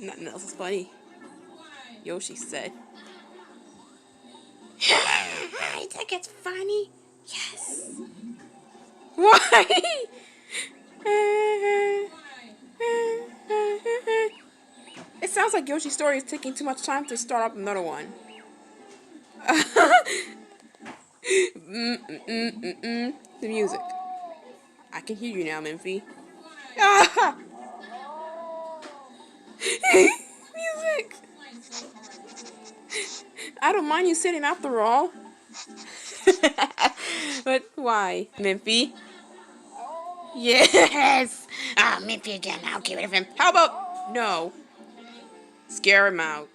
Nothing else is funny. Yoshi said. I think it's funny. Yes. Why? It sounds like Yoshi's story is taking too much time to start up another one. The music. I can hear you now, Mimpi. Music. I don't mind you sitting after all. But why, Mimpi? Yes. Ah, Mimpi again. I'll get rid of him. How about no? Scare him out.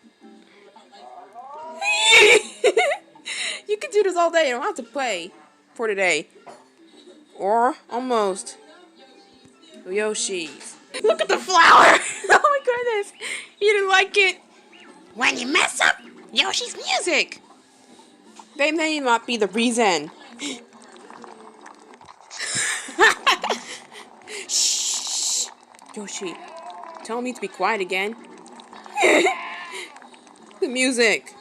You can do this all day. You don't have to play for today. Or almost. Yoshi's. Look at the flower! Oh my goodness! You didn't like it. When you mess up, Yoshi's music. They may not be the reason. Shh. Yoshi, tell me to be quiet again. The music.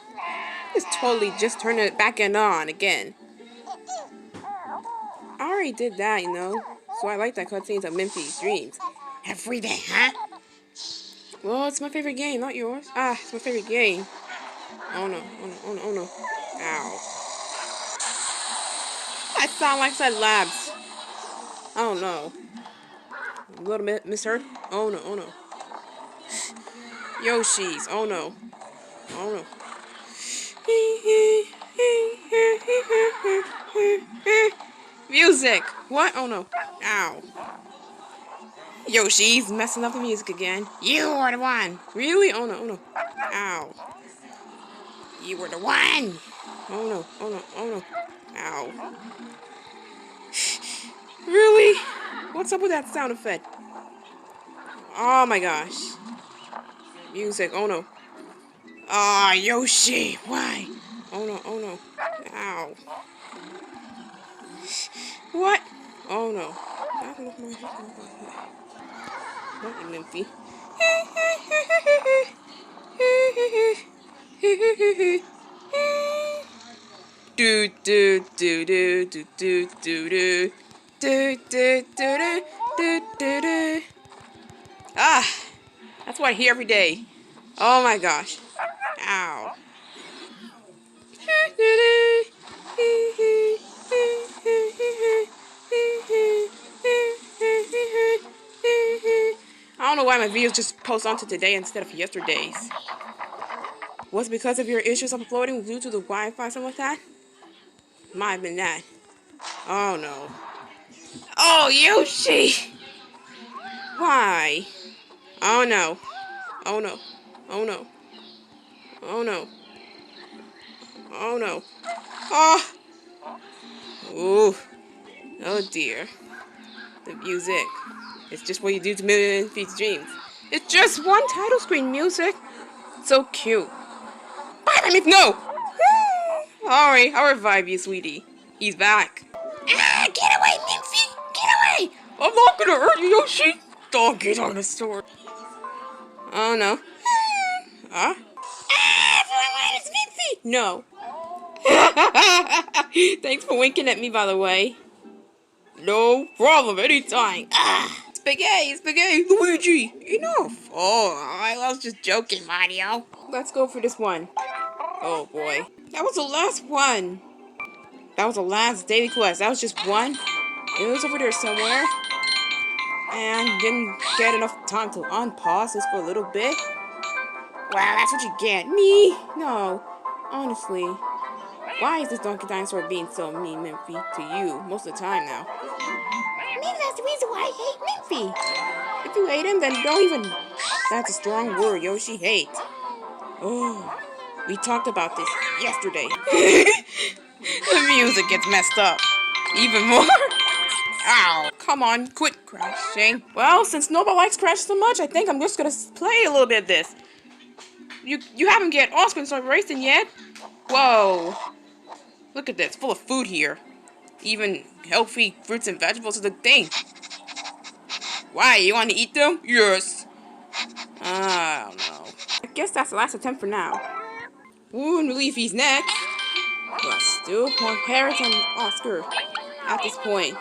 Just totally just turn it back and on again. I already did that, you know. So I like that cutscenes of Mimpi's dreams. Every day, huh? Well, it's my favorite game, not yours. Ah, it's my favorite game. Oh no, oh no, oh no, oh no. Ow. I sound like said labs. Oh no. A little bit misheard. Oh no, oh no. Yoshi's. Oh no. Oh no. Music. What? Oh no. Ow. Yoshi's messing up the music again. You are the one. Really? Oh no, oh no. Ow. You were the one. Oh no, oh no, oh no. Ow. Really? What's up with that sound effect? Oh my gosh. Music, oh no. Ah, Yoshi, why? Oh no, oh no. Ow. What? Oh no. What, you Mimpi? Do do do do do do do do do do do do do do. Ah, that's what I hear every day. Oh my gosh. Ow. I don't know why my videos just post onto today instead of yesterday's. Was it because of your issues of uploading due to the Wi-Fi, something like that? Might have been that. Oh no. Oh, Yoshi! Why? Oh no. Oh no. Oh no. Oh no. Oh no. Oh! Ooh. Oh dear. The music. It's just what you do to Mimpi's dreams. It's just one title screen music. So cute. Bye, Mimpi! No! Alright, I'll revive you, sweetie. He's back. Ah! Get away, Mimpi! Get away! I'm not gonna hurt you, Yoshi! Don't get on the sword. Oh no. Huh? Ah! It's Mimpi! No. Thanks for winking at me, by the way. No problem, anytime. Ah! Spaghetti, spaghetti, Luigi! Enough! Oh, I was just joking, Mario. Let's go for this one. Oh boy. That was the last one. That was the last daily quest. That was just one. It was over there somewhere. And didn't get enough time to unpause this for a little bit. Wow, that's what you get. Me? No. Honestly. Why is this donkey dinosaur being so mean, Mimpi, to you most of the time now? Maybe that's the reason why I hate Mimpi. If you hate him, then don't even... That's a strong word, Yoshi. Hate. Oh, we talked about this yesterday. The music gets messed up. Even more. Ow. Come on, quit crashing. Well, since nobody likes Crash so much, I think I'm just gonna play a little bit of this. You haven't get Oscar start racing yet? Whoa. Look at this, full of food here. Even healthy fruits and vegetables is a thing. Why, you want to eat them? Yes. I don't know. I guess that's the last attempt for now. Ooh, and Leafy's next. But I still want Paris and Oscar at this point.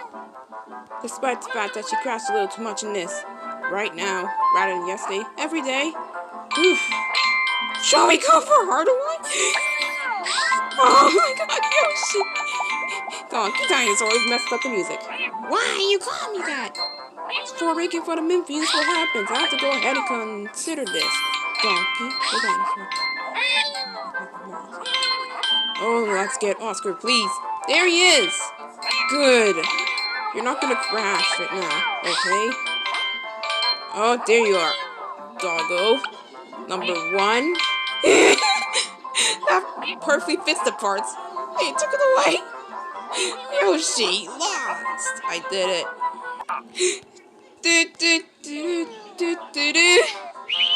Despite the fact that she crashed a little too much in this. Right now, rather than yesterday. Every day. Oof. Shall we go for a harder one? Oh my god, Yoshi! Donkey Dinosaurs messed up the music. Why you call me that? For making fun of mimpi, this is what happens. I have to go ahead and consider this. Donkey the dinosaur. Oh, let's get Oscar, please. There he is! Good. You're not gonna crash right now, okay? Oh, there you are. Doggo. Number 1. That perfectly fits the parts. Hey, took it away. Yoshi lost. I did it.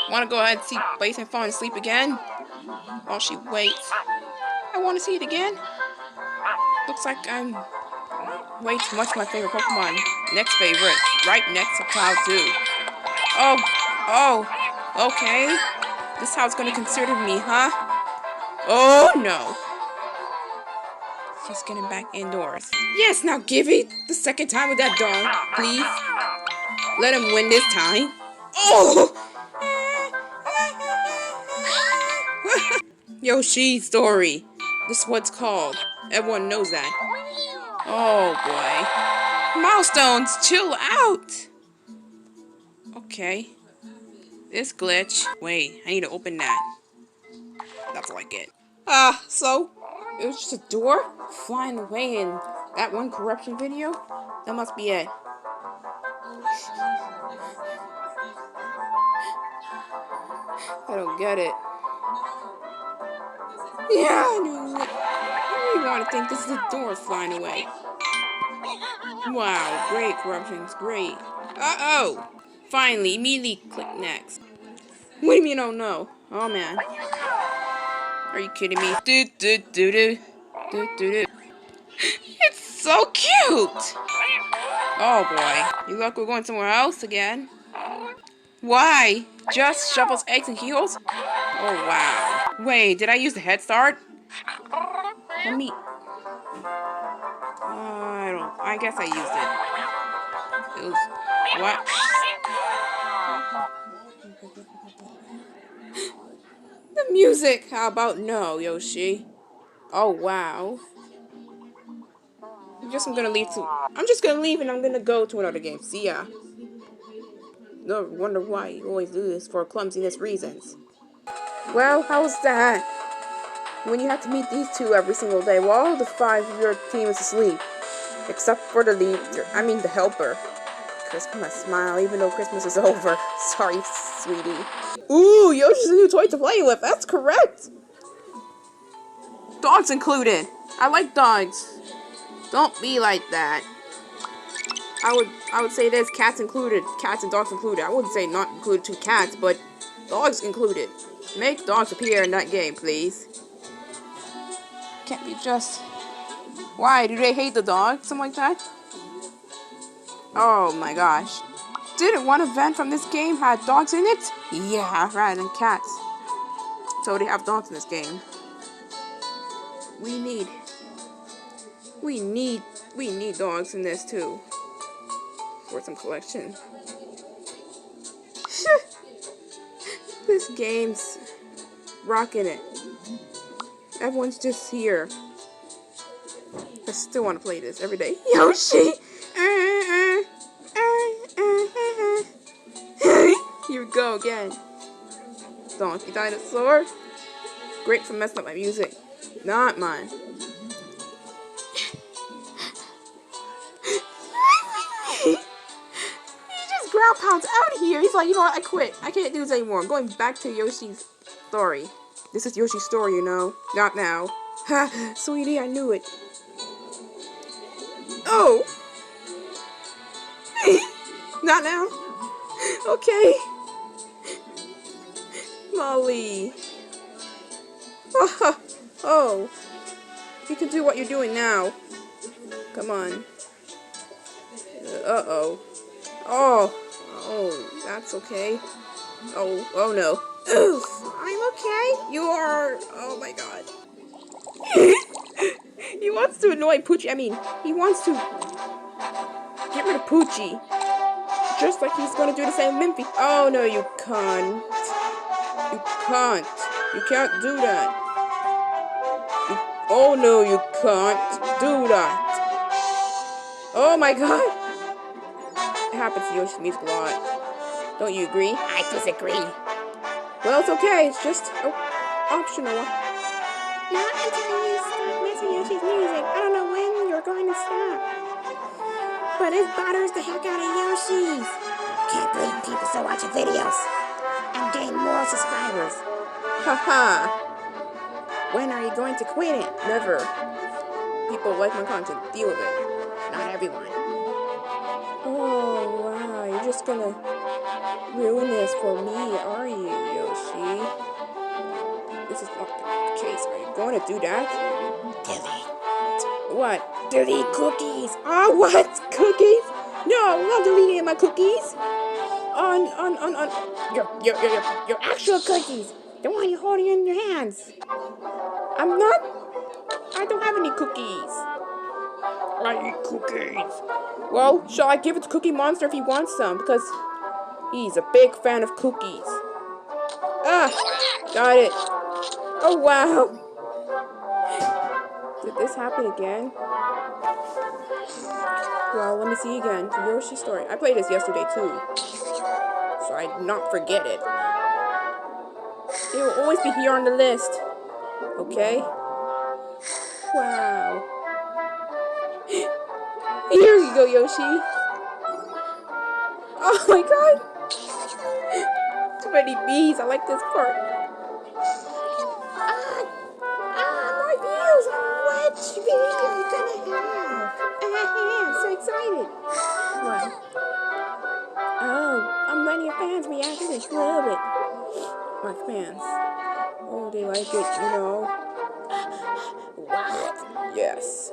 Want to go ahead and see Blaze and fall asleep again? While she waits. I want to see it again. Looks like I'm way too much my favorite Pokemon. Next favorite. Right next to Cloud 2. Oh, okay. This is how it's going to consider me, huh? Oh, no. She's getting back indoors. Yes, now give it the second time with that dog, please. Let him win this time. Oh! Yoshi's story. This is what's called. Everyone knows that. Oh, boy. Milestones, chill out. Okay. This glitch. Wait, I need to open that. That's all I get. So it was just a door flying away in that one corruption video? That must be it. I don't get it. Yeah, I knew it. I really want to think this is the door flying away. Wow, great corruptions, great. Uh-oh! Finally, immediately click next. What do you mean, oh no? Oh man. Are you kidding me? It's so cute! Oh boy. You look, we're going somewhere else again. Why? Just shovels, eggs, and heels? Oh wow. Wait, did I use the head start? Let me... I guess I used it. It was... What? The music! How about no, Yoshi? Oh wow. I'm just gonna leave and I'm gonna go to another game. See ya. No wonder why you always do this for clumsiness reasons. Well, how's that? When you have to meet these two every single day while all the 5 of your team is asleep. Except for the the helper. Christmas smile, even though Christmas is over. Sorry, sweetie. Ooh, Yoshi's a new toy to play with. That's correct. Dogs included. I like dogs. Don't be like that. I would say there's cats included. Cats and dogs included. I wouldn't say not included to cats, but dogs included. Make dogs appear in that game, please. Can't be just... Why? Do they hate the dog? Something like that? Oh my gosh. Didn't one event from this game have dogs in it? Yeah, rather than cats. So they have dogs in this game. We need dogs in this too. For some collection. This game's rocking it. Everyone's just here. I still want to play this every day. Yoshi! Here we go again. Donkey Dinosaur. Great for messing up my music. Not mine. He just ground pounds out of here. He's like, you know what, I quit. I can't do this anymore. I'm going back to Yoshi's story. This is Yoshi's story, you know. Not now. Ha, sweetie, I knew it. Oh! Not now? Okay. Molly. Oh. You can do what you're doing now. Come on. Uh-oh. Oh. Oh, that's okay. Oh no. Oof, I'm okay. You are. Oh my god. He wants to annoy Poochie. I mean, he wants to get rid of Poochie. Just like he's gonna do the same with Mimpy. Oh no, you can't. You can't. You can't do that. Oh no, you can't do that. Oh my god. It happens to Yoshi's music a lot. Don't you agree? I disagree. Well, it's okay. It's just optional. Not until you stop messing Yoshi's music. I don't know when you're going to stop. But it bothers the heck out of Yoshi's. Can't believe people still watching videos and gain more subscribers. Haha. When are you going to quit it? Never. People like my content. Deal with it. Not everyone. Oh, wow. You're just gonna ruin this for me, are you, Yoshi? This is not the case. Are you going to do that? Delete. What? Delete cookies. Oh, what? Cookies? No, I'm not deleting my cookies. Your actual cookies. The one you're holding in your hands. I don't have any cookies. I eat cookies. Well, shall I give it to Cookie Monster if he wants some? Because he's a big fan of cookies. Ah, got it. Oh, wow. Did this happen again? Well, let me see again. The Yoshi story. I played this yesterday too, so I did not forget it. It will always be here on the list. Okay? Wow. Here you go, Yoshi. Oh my god. Too many bees. I like this part. My views on which video are you gonna have? I'm so excited. What? Oh, I'm letting your fans react to this. Love it. My fans. Oh, they like it, you know. What? Yes.